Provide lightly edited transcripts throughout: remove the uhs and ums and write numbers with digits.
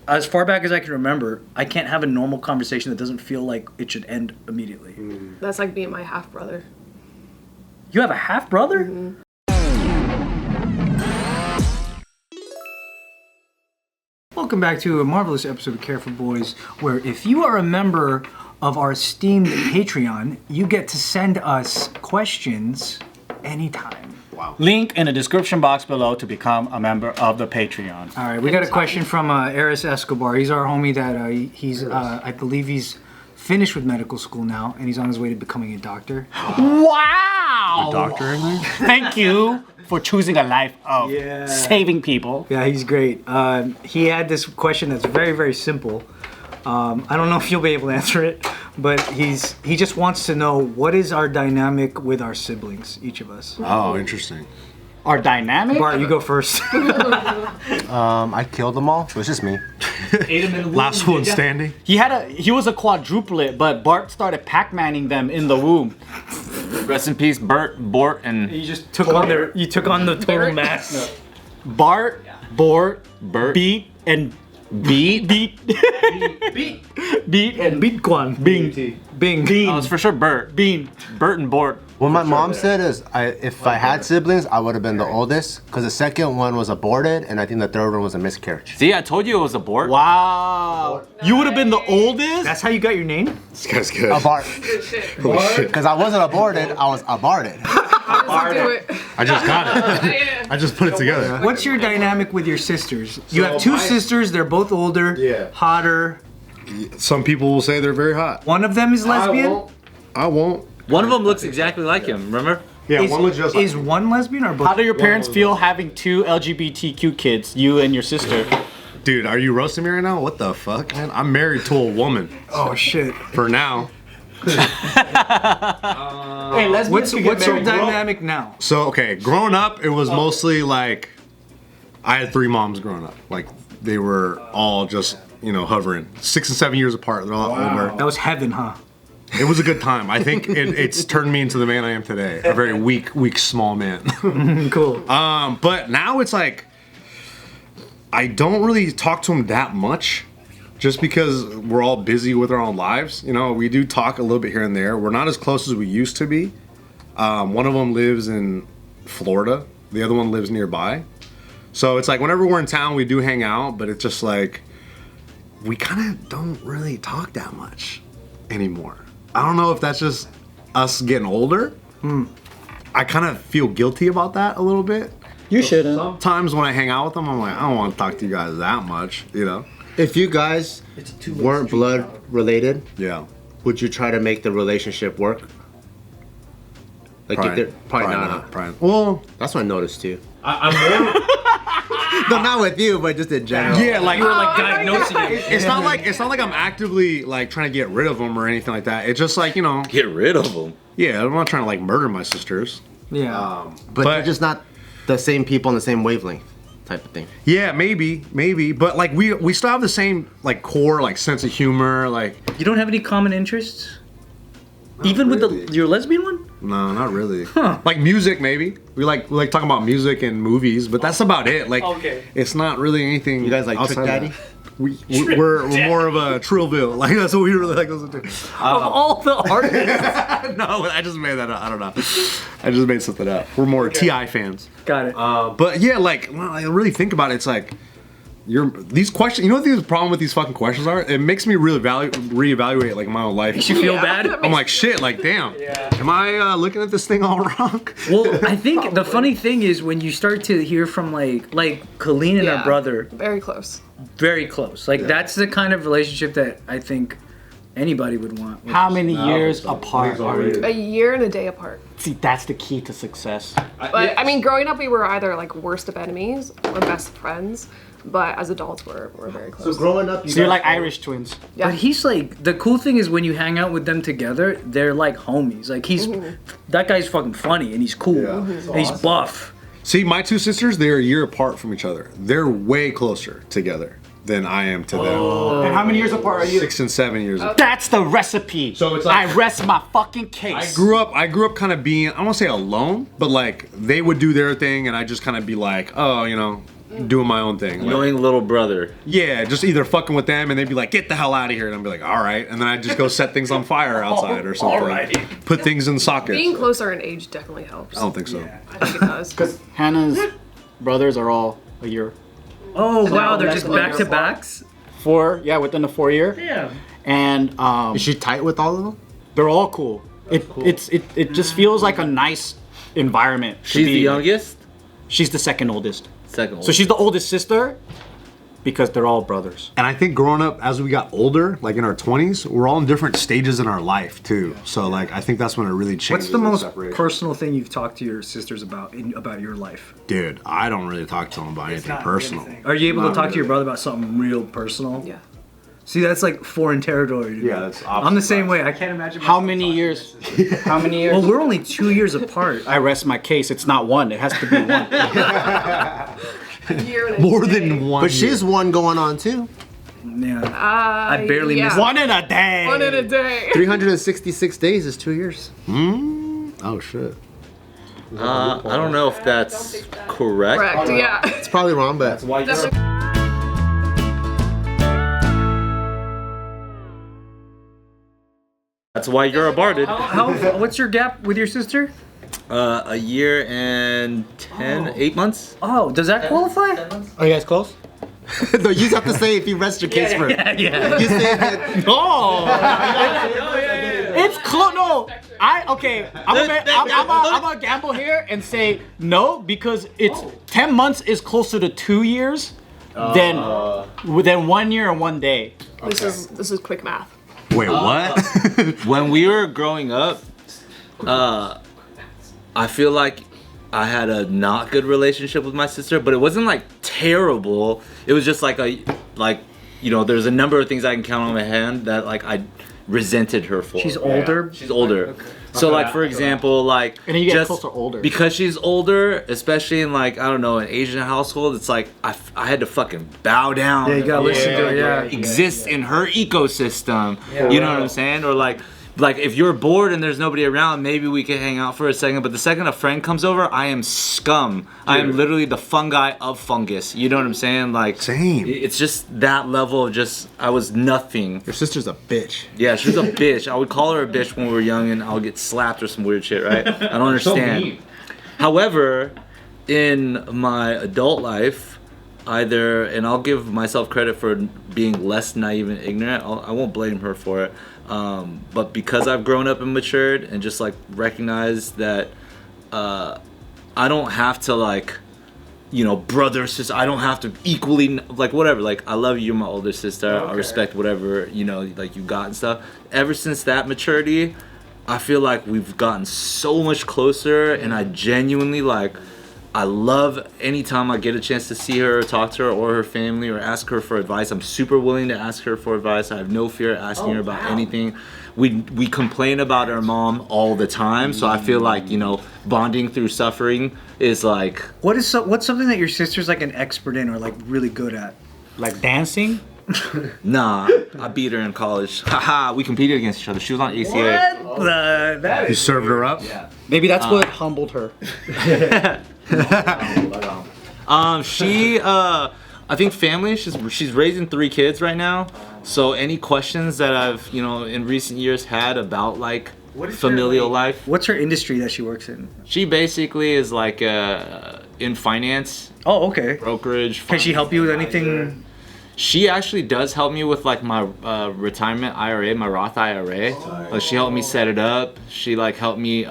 as far back as I can remember, I can't have a normal conversation that doesn't feel like it should end immediately. That's like me and my half brother. You have a half brother? Welcome back to a marvelous episode of Care for Boys, where if you are a member of our esteemed Patreon, you get to send us questions anytime. Wow. Link in the description box below to become a member of the Patreon. All right, we got a question from Eris Escobar. He's our homie that he's, I believe he's finished with medical school now, and he's on his way to becoming a doctor. Wow! A doctor in there? Thank you for choosing a life of saving people. Yeah, he's great. He had this question that's very, very simple. I don't know if you'll be able to answer it, but he just wants to know, what is our dynamic with our siblings, each of us? Oh, interesting. Our dynamic? Bart, you go first. I killed them all, so it's just me. Last one standing. He was a quadruplet, but Bart started Pac-Manning them in the womb. Rest in peace, Bart, and You just took on you took on the total mass. Bart, Bort, Beat, and Beat. Beat, and Beat Kwan. Bing. Bing. Oh, it's for sure Bert. Bert and Bort. What my mom said is, if I had siblings, I would have been the oldest, because the second one was aborted, and I think the third one was a miscarriage. See, I told you it was a Bort. Wow. You would have been the oldest? That's how you got your name? This guy's good. Abort. Because I wasn't aborted, I was aborted. Do it. I just got it. I just put it together. What's your dynamic with your sisters? You have two sisters, they're both older, hotter. Some people will say they're very hot. One of them is lesbian? I won't. One of them looks exactly like him, remember? Yeah, one looks just like Is one lesbian or both? How do your parents feel having two LGBTQ kids, you and your sister? Dude, are you roasting me right now? What the fuck, man? I'm married to a woman. Oh shit. For now. Hey, What's your dynamic now? So, okay, growing up, it was mostly like, I had 3 moms growing up. Like, they were all just, hovering. 6 and 7 years apart. They're all older. That was heaven, huh? It was a good time. I think it's turned me into the man I am today. A very weak, small man. Cool. But now it's like, I don't really talk to him that much. Just because we're all busy with our own lives. We do talk a little bit here and there. We're not as close as we used to be. One of them lives in Florida. The other one lives nearby. So it's like whenever we're in town, we do hang out, but it's just like, we kind of don't really talk that much anymore. I don't know if that's just us getting older. I kind of feel guilty about that a little bit. You shouldn't. Sometimes when I hang out with them, I'm like, I don't want to talk to you guys that much, If you guys weren't blood related, Yeah. would you try to make the relationship work? Like probably not. Probably. Well, That's what I noticed too. I'm more. No, not with you, but just in general. yeah, like You were like diagnosing it. it's not like I'm actively like trying to get rid of them or anything like that. It's just like Get rid of them. yeah, I'm not trying to like murder my sisters. Yeah. But they're just not the same people on the same wavelength type of thing. Yeah, maybe, but like we still have the same like core like sense of humor. Like You don't have any common interests? Even with your lesbian one? no, not really. Like music, maybe we like talking about music and movies, but that's about it. Like it's not really anything. You guys like Trick outside Daddy? of that. We're more of a Trillville. Like that's what we really like listen to. Of all the artists. No, I just made that up. I don't know. I just made something up. We're more T.I. fans. Got it. But yeah, like when I really think about it, it's like these questions. You know what the problem with these fucking questions are? It makes me really reevaluate like my own life. Makes you feel bad? I'm like shit. Like damn. Am I looking at this thing all wrong? Well, I think the funny thing is when you start to hear from like Kalyne and her brother, Very close. very close. Like that's the kind of relationship that I think anybody would want. How many years apart are you? A year and a day apart. See, that's the key to success. But I mean, growing up, we were either like worst of enemies or best friends. But as adults, we're very close. So growing up, So you're like Irish twins. Yeah. But he's like, the cool thing is when you hang out with them together, they're like homies. Like that guy's fucking funny and he's cool and he's buff. See, my 2 sisters, they're a year apart from each other. They're way closer together than I am to them. And how many years apart are you? 6 and 7 years apart. That's the recipe. So it's like- I rest my fucking case. I grew up kind of being, I won't say alone, but like they would do their thing and I just kind of be like, oh, doing my own thing. Like, Knowing little brother. yeah, just either fucking with them and they'd be like, get the hell out of here. And I'd be like, all right. And then I'd just go set things on fire outside or something. Alrighty. Put things in sockets. Being closer in age definitely helps. I don't think so. I think it does. Because Hannah's brothers are all a year. Oh wow, they're that's just what back to they're backs. Within the 4 year. Yeah. And Is she tight with all of them? they're all cool. It just feels like a nice environment. to She's be the in. youngest. She's the second oldest. Second. So she's the oldest sister because they're all brothers. And I think growing up as we got older, like in our 20s, we're all in different stages in our life too. So like I think that's when it really changes. What's the and most separates. personal thing you've talked to your sisters about about your life? Dude, I don't really talk to them about anything personal. Are you able to Not talk to your really. brother about something real personal? Yeah. See, that's like foreign territory to me. Yeah, that's I'm the same opposite way. I can't imagine. How myself many talking to years? my sister. How many years? Well, we're only 2 years apart. I rest my case. It's not one. It has to be one. Year and a More day. than one. But she's one going on too. Yeah. I barely missed One in a day. One in a day. 366 days is 2 years. Oh shit. I don't know if that's correct. Correct. Yeah. It's probably wrong, but Definitely. That's why you're a barded. What's your gap with your sister? A year and 8 months. Oh, does that qualify? Are you guys close? no, you just have to say if you rest your case first. Yeah. You say that. No. It's close. No. I'm gonna gamble here and say no because it's 10 months is closer to 2 years than 1 year and 1 day. This is quick math. Wait, what? When we were growing up, I feel like I had a not good relationship with my sister, but it wasn't like terrible. It was just like there's a number of things I can count on my hand that like I resented her for. She's older. She's older. So like for example, like And then you get just closer older. because she's older, especially in like I don't know an Asian household, it's like I had to fucking bow down. Yeah, you gotta listen to it. Yeah. Exist in her ecosystem. You know what I'm saying? Or like if you're bored and there's nobody around, maybe we can hang out for a second. But the second a friend comes over, I am scum. I am literally the fungi of fungus. You know what I'm saying? Like Same. It's just that level of just I was nothing. Your sister's a bitch. Yeah, she was a bitch. I would call her a bitch when we were young, and I would get slapped or some weird shit. Right? I don't understand. However, in my adult life, and I'll give myself credit for being less naive and ignorant. I won't blame her for it. But because I've grown up and matured and just like recognized that I don't have to like, brother, sister, I don't have to equally like whatever. Like I love you, you're my older sister. Okay. I respect whatever, like you got and stuff. Ever since that maturity, I feel like we've gotten so much closer and I genuinely like I love anytime I get a chance to see her or talk to her or her family or ask her for advice. I'm super willing to ask her for advice. I have no fear asking her about anything. We complain about our mom all the time, so I feel like, bonding through suffering is like... What's something that your sister's like an expert in or like really good at? Like dancing? Nah, I beat her in college. Haha, we competed against each other. She was on ACA. What? That You is served her up? Yeah. Maybe that's what humbled her. I think family, she's raising 3 kids right now. So any questions that I've, in recent years had about like familial life. What's her industry that she works in? She basically is like in finance, Oh, okay. brokerage. Can she help you with finance advisor. anything? She actually does help me with like my retirement IRA, my Roth IRA. Like she helped me set it up. She like helped me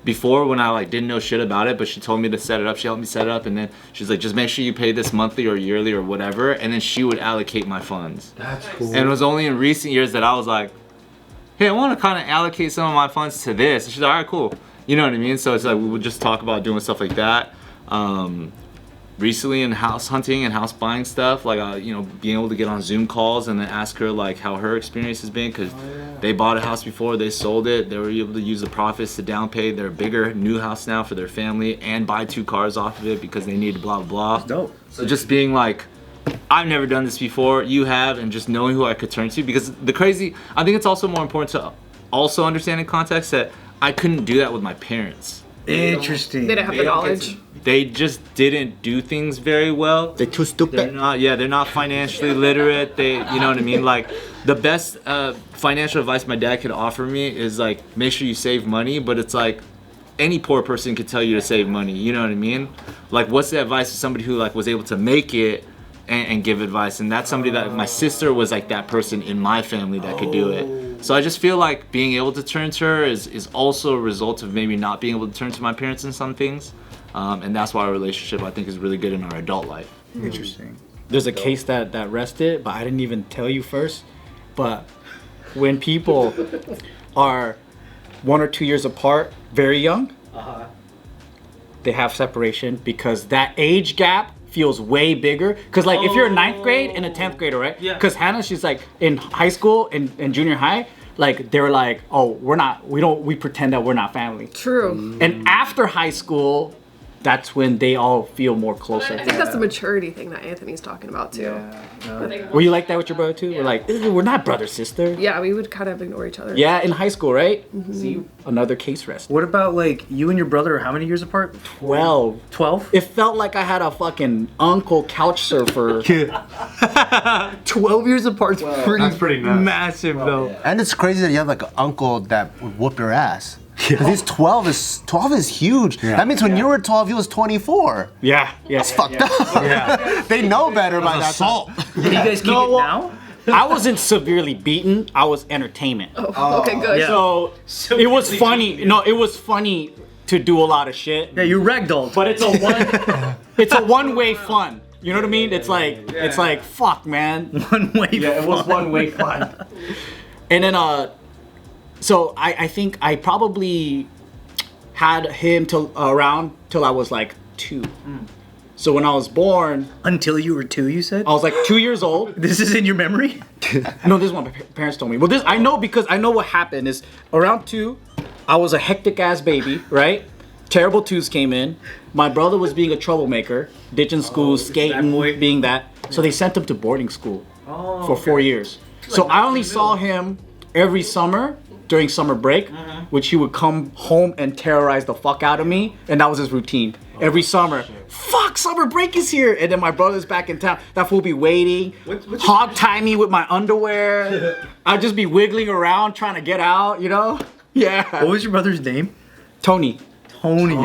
before when I like didn't know shit about it, but she told me to set it up. She helped me set it up, and then she's like, just make sure you pay this monthly or yearly or whatever, and then she would allocate my funds. That's cool. And it was only in recent years that I was like, hey, I want to kind of allocate some of my funds to this. And she's like, all right, cool. You know what I mean? So it's like we would just talk about doing stuff like that. Recently in house hunting and house buying stuff, like being able to get on Zoom calls and then ask her like how her experience has been, because they bought a house before, they sold it, they were able to use the profits to down pay their bigger new house now for their family and buy 2 cars off of it because they needed blah blah blah. Dope. So just being like, I've never done this before, you have, and just knowing who I could turn to, because I think it's also more important to also understand in context that I couldn't do that with my parents. Interesting. They didn't have the knowledge. They just didn't do things very well. They're too stupid. They're not financially literate. You know what I mean? Like, the best financial advice my dad could offer me is like, make sure you save money. But it's like, any poor person could tell you to save money. You know what I mean? Like, what's the advice to somebody who like was able to make it and give advice? And that's somebody that my sister was like that person in my family that could do it. So I just feel like being able to turn to her is also a result of maybe not being able to turn to my parents in some things. And that's why our relationship, I think, is really good in our adult life. Interesting. There's a case that rested, but I didn't even tell you first. But when people are 1 or 2 years apart, very young, they have separation because that age gap feels way bigger. Because like if you're a 9th grade and a 10th grader, right? Yeah. Because Hannah, she's like in high school and junior high, like they were like, oh, we pretend that we're not family. True. And after high school, that's when they all feel more closer. I think that's the maturity thing that Anthony's talking about too. Were you like that with your brother too? We're like, we're not brother sister. Yeah, we would kind of ignore each other. Yeah, in high school, right? See, another case rest. What about like you and your brother are how many years apart? 12. 12? It felt like I had a fucking uncle couch surfer. 12 years apart is That's pretty nuts. massive though. And it's crazy that you have like an uncle that would whoop your ass. Because he's 12 is huge. That means when you were 12, he was 24. Yeah, yeah. That's fucked up. Yeah. They know better by that Assault. Do you guys keep it now? I wasn't severely beaten. I was entertainment. Oh, okay, good. Yeah. So it was funny. No, it was funny to do a lot of shit. Yeah, you ragdolled. But it's a one-way fun. You know what I mean? It's like fuck, man. One way. Yeah, it was one-way fun. And then so I think I probably had him around till I was like 2. So when I was born, Until you were 2, you said? I was like 2 years old. This is in your memory? No, this is what my parents told me. Well, this I know because I know what happened is around 2, I was a hectic ass baby, right? Terrible twos came in. My brother was being a troublemaker, ditching school, skating, being that. So they sent him to boarding school for 4 years. So I only saw him every summer during summer break, which he would come home and terrorize the fuck out of me, and that was his routine. Every summer, fuck, summer break is here, and then my brother's back in town. That fool be waiting, hog tie me with my underwear. I'd just be wiggling around trying to get out, you know? Yeah. What was your brother's name? Tony. Tony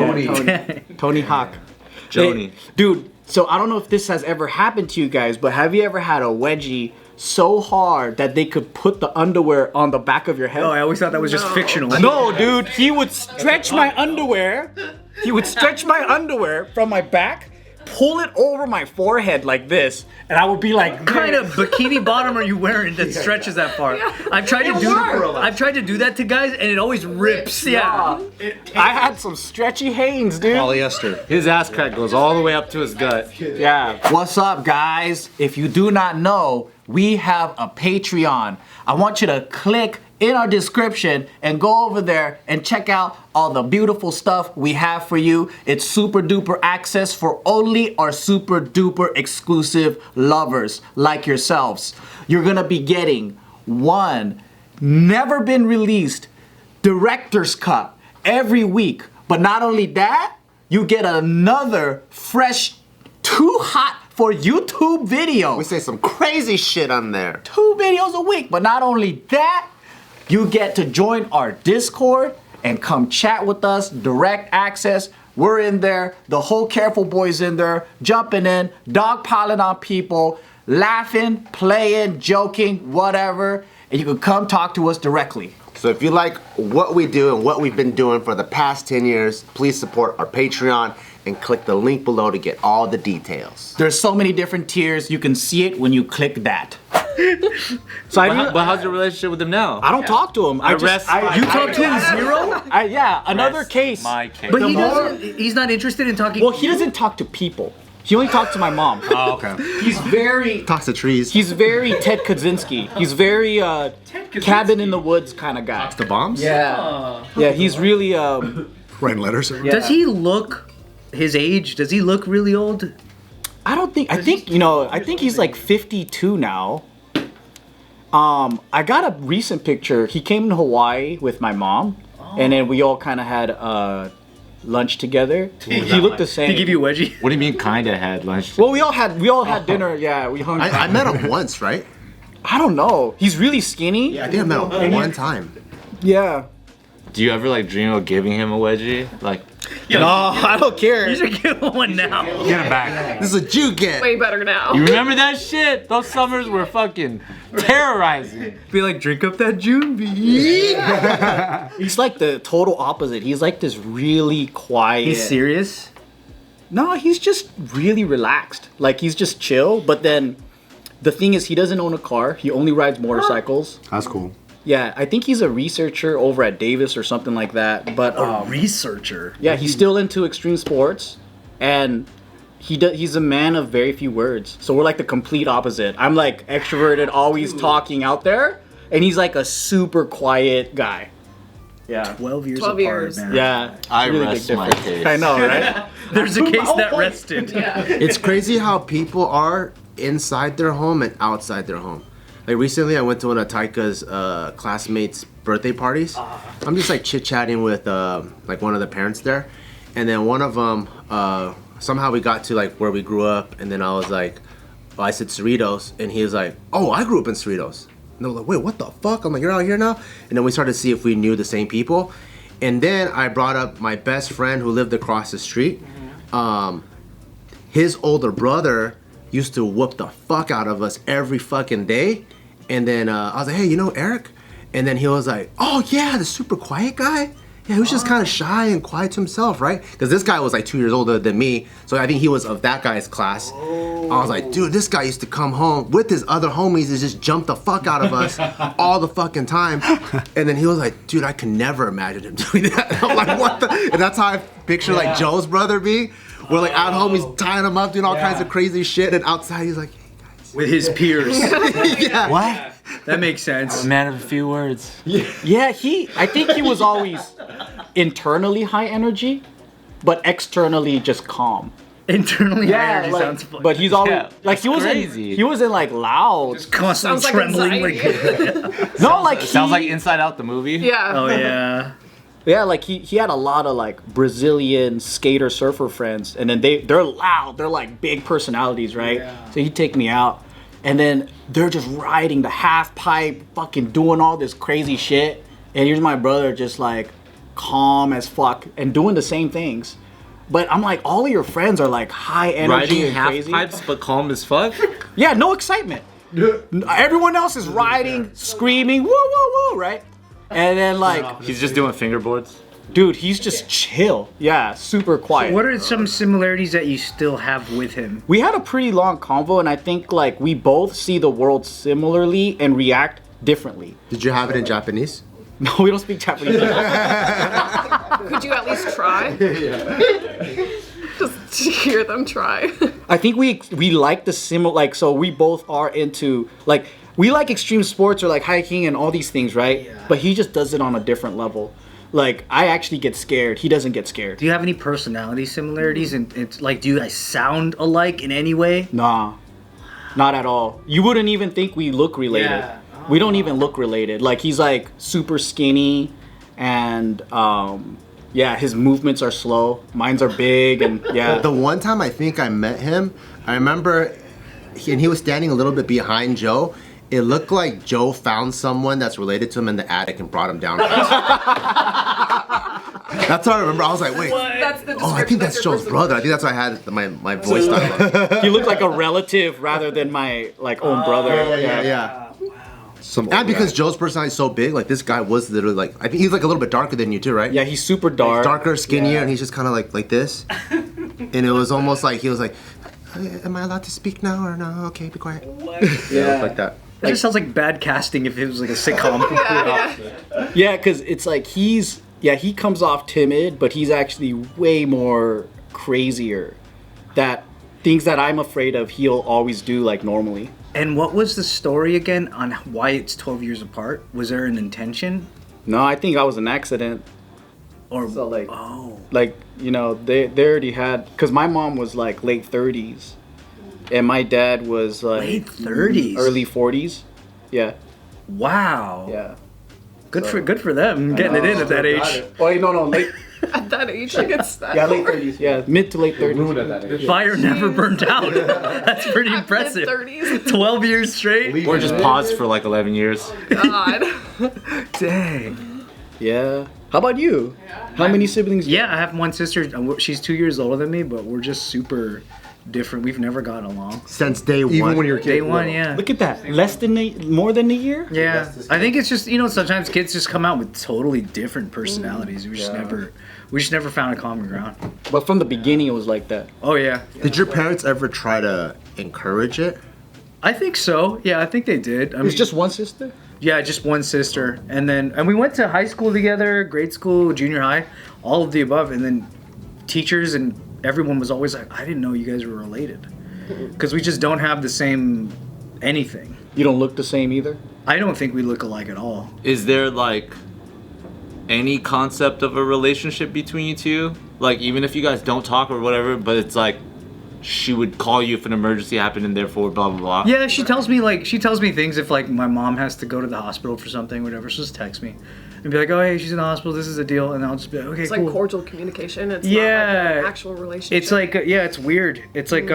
Hawk. Joni. Hey, dude, so I don't know if this has ever happened to you guys, but have you ever had a wedgie so hard that they could put the underwear on the back of your head? Oh, I always thought that was just fictional. No, dude, he would stretch my underwear. He would stretch my underwear from my back, pull it over my forehead like this, and I would be like, What kind of bikini bottom are you wearing that stretches that far? I've tried to do that to guys and it always rips. Yeah. I had some stretchy Hanes, dude. Polyester. His ass crack goes all the way up to his gut. Yeah. What's up, guys? If you do not know, we have a Patreon. I want you to click in our description and go over there and check out all the beautiful stuff we have for you. It's super duper access for only our super duper exclusive lovers like yourselves. You're gonna be getting one never been released director's cut every week. But not only that, you get another fresh, too hot for YouTube video. We say some crazy shit on there. 2 videos a week. But not only that, you get to join our Discord and come chat with us, direct access. We're in there, the whole Careful Boys in there, jumping in, dogpiling on people, laughing, playing, joking, whatever. And you can come talk to us directly. So if you like what we do and what we've been doing for the past 10 years, please support our Patreon and click the link below to get all the details. There's so many different tiers. You can see it when you click that. So But how's your relationship with him now? I don't talk to him. You talk to him zero? Yeah, another case. My case. But he's not interested in talking. Well, he doesn't talk to people. He only talks to my mom. Oh, okay. He's very Talks to trees. He's very Ted Kaczynski. He's very cabin in the woods kind of guy. The bombs? Yeah. Yeah, he's really Writing letters? Does he look his age? Does he look really old? I think he's like 52 now. I got a recent picture. He came to Hawaii with my mom, and then we all kind of had lunch together. He looked the same. He give you a wedgie? What do you mean kinda had lunch? Well, we all had dinner. Yeah, we hung. I met him once, right? I don't know. He's really skinny. I think I met him one time. Yeah. Do you ever like dream of giving him a wedgie? Like, No, I don't care. You should give him one now. Get him back. This is a Jew get. Way better now. you remember that shit? Those summers were fucking terrorizing. Be like, drink up that June bee. He's like the total opposite. He's like this really quiet. He's serious? No, he's just really relaxed. Like he's just chill. But then the thing is, he doesn't own a car. He only rides motorcycles. That's cool. Yeah, I think he's a researcher over at Davis or something like that. But Researcher. yeah, he's still into extreme sports, and he's a man of very few words. So we're like the complete opposite. I'm like extroverted, always talking out there, and he's like a super quiet guy. Yeah. 12 years 12 apart, years. man. Yeah. I really rest big my difference. case. I know, right? There's a case that rested. It's crazy how people are inside their home and outside their home. Like recently, I went to one of Taika's classmates' birthday parties. I'm just like chit-chatting with like one of the parents there, and then one of them somehow we got to like where we grew up, and then I was like, oh, I said Cerritos, and he was like, oh, I grew up in Cerritos. And I was like, wait, what the fuck? I'm like, you're out here now? And then we started to see if we knew the same people, and then I brought up my best friend who lived across the street. His older brother used to whoop the fuck out of us every fucking day. And then I was like, hey, you know Eric? And then he was like, oh yeah, the super quiet guy? Yeah, he was just kind of shy and quiet to himself, right? Because this guy was like 2 years older than me. So I think he was of that guy's class. I was like, dude, this guy used to come home with his other homies and just jump the fuck out of us all the fucking time. And then he was like, dude, I can never imagine him doing that. I'm like, what the? And that's how I picture like Joe's brother be. We're like at home, he's tying him up, doing all kinds of crazy shit. And outside, he's like, With his peers. yeah. What? That makes sense. Man of a few words. Yeah, I think he was always internally high energy, but externally just calm. Internally, energy like, sounds funny. but he's always Yeah, like he wasn't crazy. he wasn't like loud. constantly Sounds like trembling. anxiety. No, like It sounds he- like Inside Out the movie. Yeah. Oh yeah. Yeah, like he had a lot of like Brazilian skater surfer friends, and then they're loud. They're like big personalities, right? So he'd take me out, and then they're just riding the half pipe, fucking doing all this crazy shit. And here's my brother just like calm as fuck and doing the same things. But I'm like, all of your friends are like high energy Riding and half crazy. pipes but calm as fuck. Yeah, no excitement. Everyone else is riding, screaming, woo woo woo, right? And then like, He's just doing fingerboards. dude, he's just chill. Yeah, super quiet. What are some similarities that you still have with him? We had a pretty long convo, and I think like we both see the world similarly and react differently. Did you have it in Japanese? No, we don't speak Japanese. Could you at least try? Just to hear them try. I think we like the similar, like, so we both are into like we like extreme sports or like hiking and all these things, right? Yeah. But he just does it on a different level. Like I actually get scared. He doesn't get scared. Do you have any personality similarities? And it's like, do you guys sound alike in any way? Nah, not at all. You wouldn't even think we look related. Yeah. We don't even look related. Like he's like super skinny, and yeah, his movements are slow. Mine's are big, and yeah. The one time I think I met him, I remember, and he was standing a little bit behind Joe. It looked like Joe found someone that's related to him in the attic and brought him down. That's what I remember. I was like, wait. That's the Oh, I think that's Joe's brother. I think that's why I had my voice style. He looked like a relative rather than my like own brother. Yeah. And because Joe's personality is so big, like this guy was literally like, I think he's like a little bit darker than you too, right? Yeah, he's super dark. Darker, skinnier, and he's just kind of like this. And it was almost like he was like, am I allowed to speak now or no? Okay, be quiet. Yeah, like that. It just sounds like bad casting if it was like a sitcom. Yeah, because it's like he comes off timid, but he's actually way more crazier. That things that I'm afraid of, he'll always do like normally. And what was the story again on why it's 12 years apart? Was there an intention? No, I think I was an accident. Or So like, oh, like you know, they already had, because my mom was like late 30s, and my dad was like late 30s, early 40s. Yeah, Wow. yeah. Good for them getting it in at that age. Oh no, late At that age, like it's that. Yeah, late 30s. Yeah, mid to late 30s. The fire never burned out. That's pretty impressive. 30s. 12 years straight? Or just paused for like 11 years. God. Dang. Yeah. How about you? How many siblings? Yeah, I have one sister. She's 2 years older than me, but we're just super different. We've never gotten along. Since day one. Even when you're a kid. Day one, yeah. Look at that. More than a year? Yeah, I think it's just sometimes kids just come out with totally different personalities. We just never found a common ground. But from the beginning, it was like that. Oh yeah. Did your parents ever try to encourage it? I think so. Yeah, I think they did. I It was mean, just one sister? yeah, just one sister, and we went to high school together, grade school, junior high, all of the above, and then teachers and everyone was always like, I didn't know you guys were related, because we just don't have the same anything. You don't look the same either? I don't think we look alike at all. Is there like any concept of a relationship between you two? Like even if you guys don't talk or whatever, but it's like she would call you if an emergency happened and therefore blah blah blah. Yeah, she tells me things if like my mom has to go to the hospital for something, whatever. She'll just text me and be like, oh hey, she's in the hospital. This is the deal, and I'll just be like, okay, It's cool. like cordial communication. It's Yeah. not like an actual relationship. It's like it's weird. It's like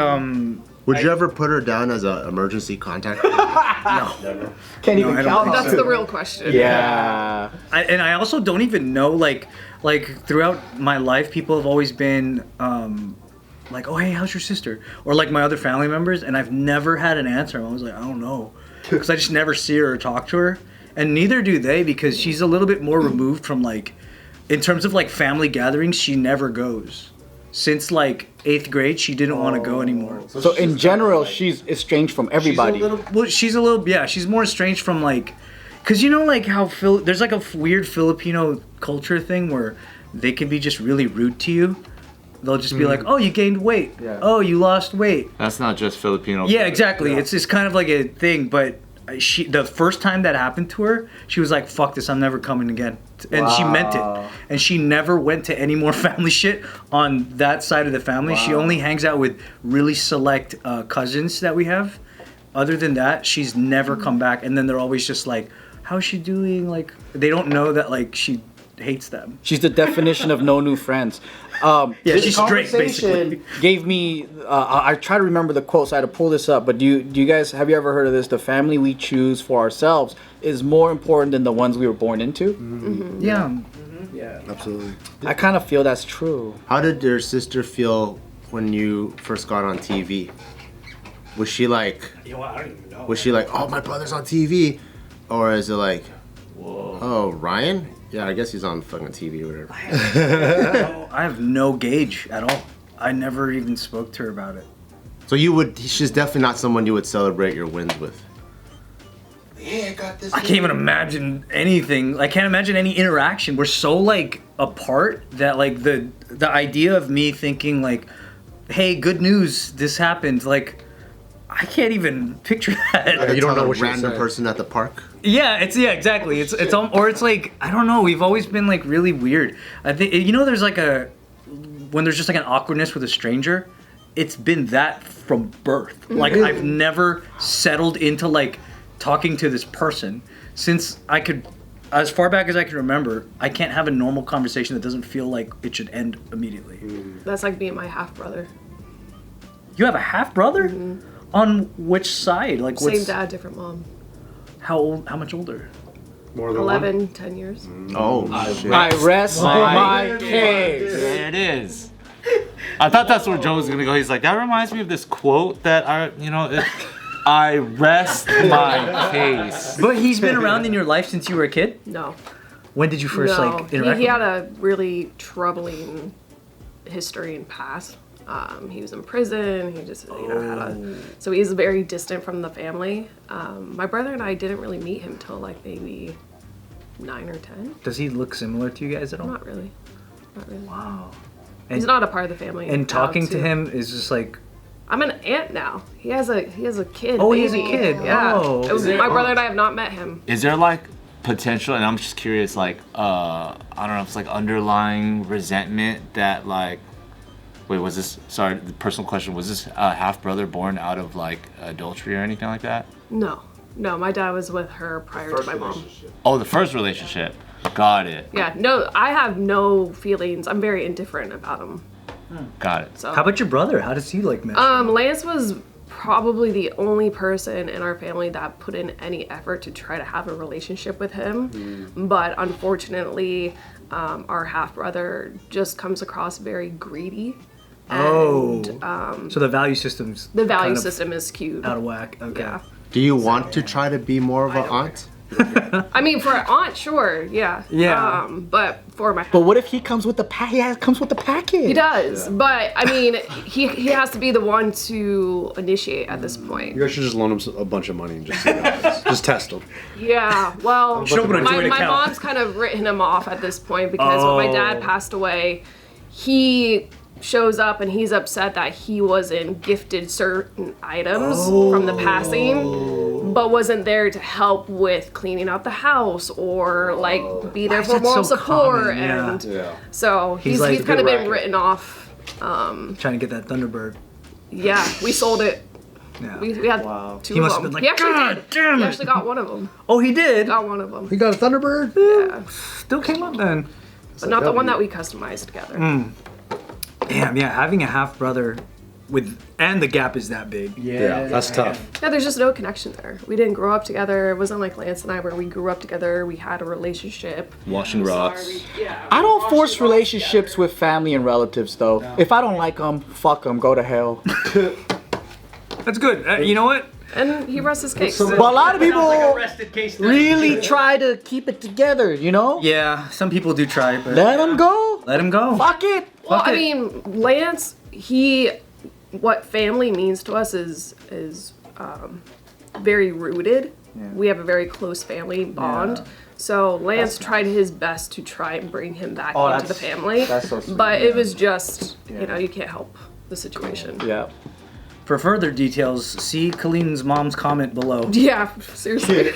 Would you ever put her down as an emergency contact? Can't even I don't count think on That's the real question. Yeah. I also don't even know like throughout my life, people have always been like, oh hey, how's your sister? Or like my other family members, and I've never had an answer. I'm always like, I don't know, because I just never see her or talk to her, and neither do they, because she's a little bit more removed from like, in terms of like family gatherings, she never goes. Since like 8th grade, she didn't want to go anymore. So in general, she's estranged from everybody. She's more estranged from like, cause you know like how there's like a weird Filipino culture thing where they can be just really rude to you. They'll just be like, oh, you gained weight. Yeah. Oh, you lost weight. That's not just Filipino. Yeah, exactly. It's just kind of like a thing. But the first time that happened to her, she was like, fuck this, I'm never coming again. And she meant it. And she never went to any more family shit on that side of the family. She only hangs out with really select cousins that we have. Other than that, she's never come back. And then they're always just like, how's she doing? Like, they don't know that like she hates them. She's the definition of no new friends. Yeah, This she's straight, conversation basically. gave me. I try to remember the quote, so I had to pull this up. But do you guys have you ever heard of this? The family we choose for ourselves is more important than the ones we were born into. Mm-hmm. Yeah. Yeah, Absolutely. I kind of feel that's true. How did your sister feel when you first got on TV? Was she like, I don't even know. was she like, oh, my brother's on TV? Or is it like, oh, Ryan? Yeah, I guess he's on fucking TV or whatever. I have no gauge at all. I never even spoke to her about it. So she's definitely not someone you would celebrate your wins with. Yeah, I got this. I can't even imagine anything. I can't imagine any interaction. We're so like apart that like the idea of me thinking like, hey, good news, this happened. Like, I can't even picture that. You don't know a what she random said. person at the park. Yeah, exactly. It's or it's like I don't know. We've always been like really weird. I think there's like when there's just like an awkwardness with a stranger. It's been that from birth. Like I've never settled into like talking to this person since as far back as I can remember. I can't have a normal conversation that doesn't feel like it should end immediately. That's like me and my half brother. You have a half brother? On which side? Like Same dad, different mom. How old? How much older? More than 11, 10 years. Oh, shit. I rest my case. There it is. I thought that's where Joe was gonna go. He's like, that reminds me of this quote that I rest my case. But he's been around in your life since you were a kid? No. When did you first No. like interact He with had him? a really troubling history and past. He was in prison. He just, so he's very distant from the family. My brother and I didn't really meet him till like maybe 9 or 10. Does he look similar to you guys at all? Not really. Not really. Wow. He's not a part of the family. And now, talking to too. him is just like, I'm an aunt now. He has a kid. Oh, he has a baby. kid. Yeah. Oh. My brother and I have not met him. Is there like potential, and I'm just curious, like I don't know if it's like underlying resentment that like, wait, was this, sorry, the personal question, was this half brother born out of like adultery or anything like that? No, my dad was with her prior to my mom. Oh, the first relationship. Got it. Yeah, no, I have no feelings. I'm very indifferent about him. Got it. So. How about your brother? How does he like mesh? Lance was probably the only person in our family that put in any effort to try to have a relationship with him. But unfortunately, our half brother just comes across very greedy. And, so the value system's the value kind of system is skewed. out of whack. Okay. Yeah. Do you want to try to be more of an aunt? I mean, for an aunt, sure, yeah. Yeah. But for my But what if he comes with the comes with the package? he does, but I mean, he has to be the one to initiate at this point. You guys should just loan him a bunch of money and just see what happens. Just test him. Yeah, well, Should open a joint my account. mom's kind of written him off at this point because when my dad passed away, he shows up and he's upset that he wasn't gifted certain items from the passing, but wasn't there to help with cleaning out the house or like be there for that's moral so support. common? Yeah. And Yeah. so He's he's like kind of the been racket. written off. Trying to get that Thunderbird. Yeah, we sold it. Yeah. We had two He of must have them. been like, he actually God did. damn He it. actually got one of them. Oh, he did. Got one of them. You got a Thunderbird? Yeah, Still came up then. but not the one that we customized together. Damn. Yeah. Having a half brother and the gap is that big. Yeah, that's tough. Yeah, there's just no connection there. We didn't grow up together. It wasn't like Lance and I where we grew up together. We had a relationship. Washing rocks. I don't force relationships with family and relatives though. If I don't like them, fuck them, go to hell. That's good. You know what? And he rests his case. But a lot of people case. really try to keep it together, you know? Yeah. Some people do try, but Let them go. let him go. Fuck it. Well, Fuck I it. mean, Lance, what family means to us is very rooted. We have a very close family bond. Yeah. So Lance tried his best to try and bring him back Oh, into the that's- family. that's so sweet. But it was just, you can't help the situation. Yeah. For further details, see Kalyne's mom's comment below. Yeah, seriously.